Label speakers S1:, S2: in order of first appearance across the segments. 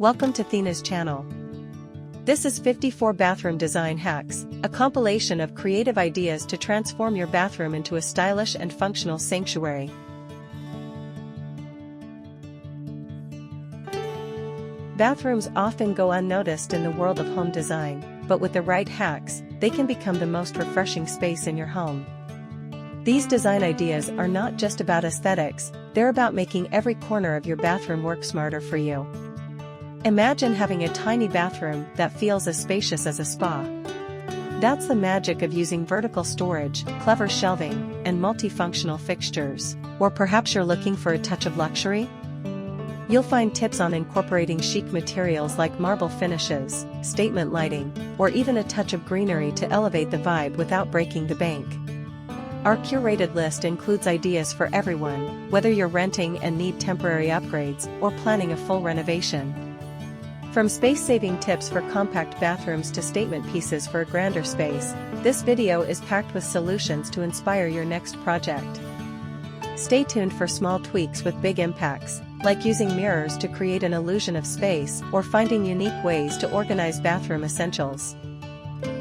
S1: Welcome to Thena's channel. This is 54 Bathroom Design Hacks, a compilation of creative ideas to transform your bathroom into a stylish and functional sanctuary. Bathrooms often go unnoticed in the world of home design, but with the right hacks, they can become the most refreshing space in your home. These design ideas are not just about aesthetics, they're about making every corner of your bathroom work smarter for you. Imagine having a tiny bathroom that feels as spacious as a spa. That's the magic of using vertical storage, clever shelving, and multifunctional fixtures. Or perhaps you're looking for a touch of luxury? You'll find tips on incorporating chic materials like marble finishes, statement lighting, or even a touch of greenery to elevate the vibe without breaking the bank. Our curated list includes ideas for everyone, whether you're renting and need temporary upgrades or planning a full renovation. From space-saving tips for compact bathrooms to statement pieces for a grander space, this video is packed with solutions to inspire your next project. Stay tuned for small tweaks with big impacts, like using mirrors to create an illusion of space or finding unique ways to organize bathroom essentials.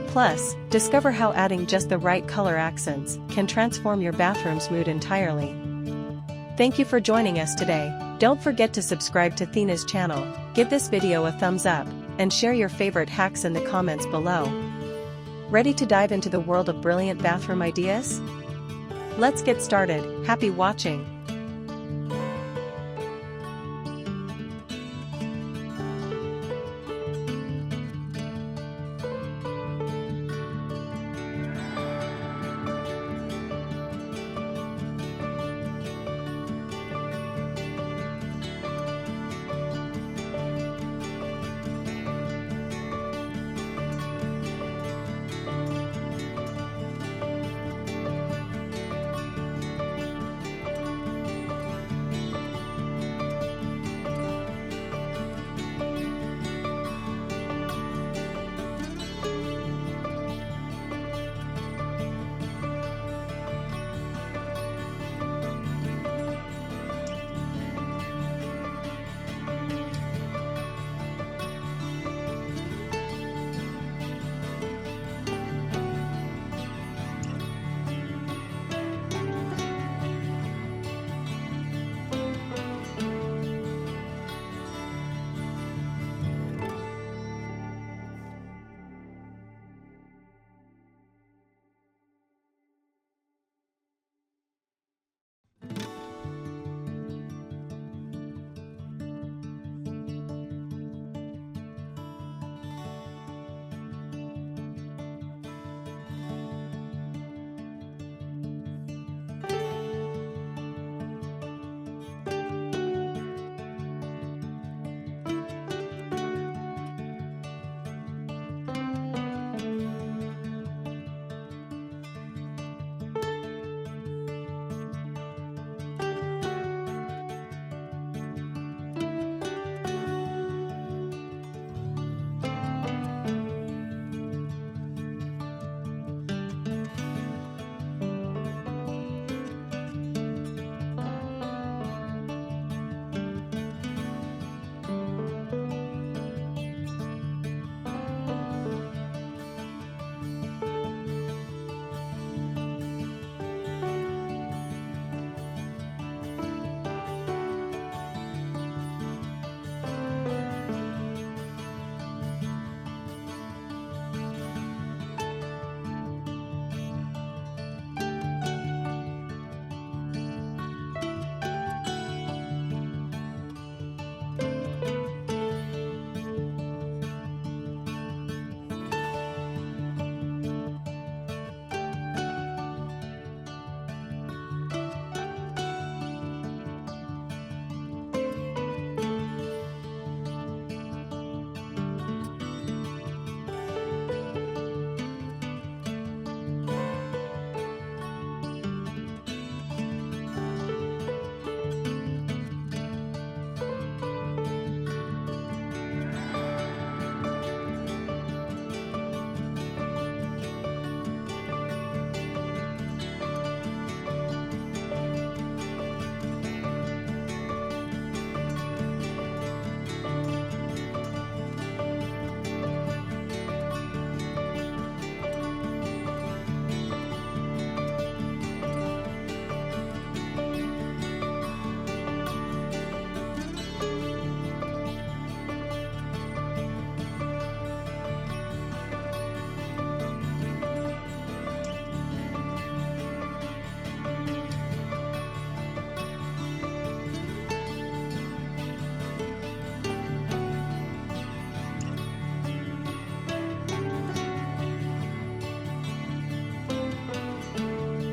S1: Plus, discover how adding just the right color accents can transform your bathroom's mood entirely. Thank you for joining us today. Don't forget to subscribe to Thena's channel, give this video a thumbs up, and share your favorite hacks in the comments below. Ready to dive into the world of brilliant bathroom ideas? Let's get started. Happy watching!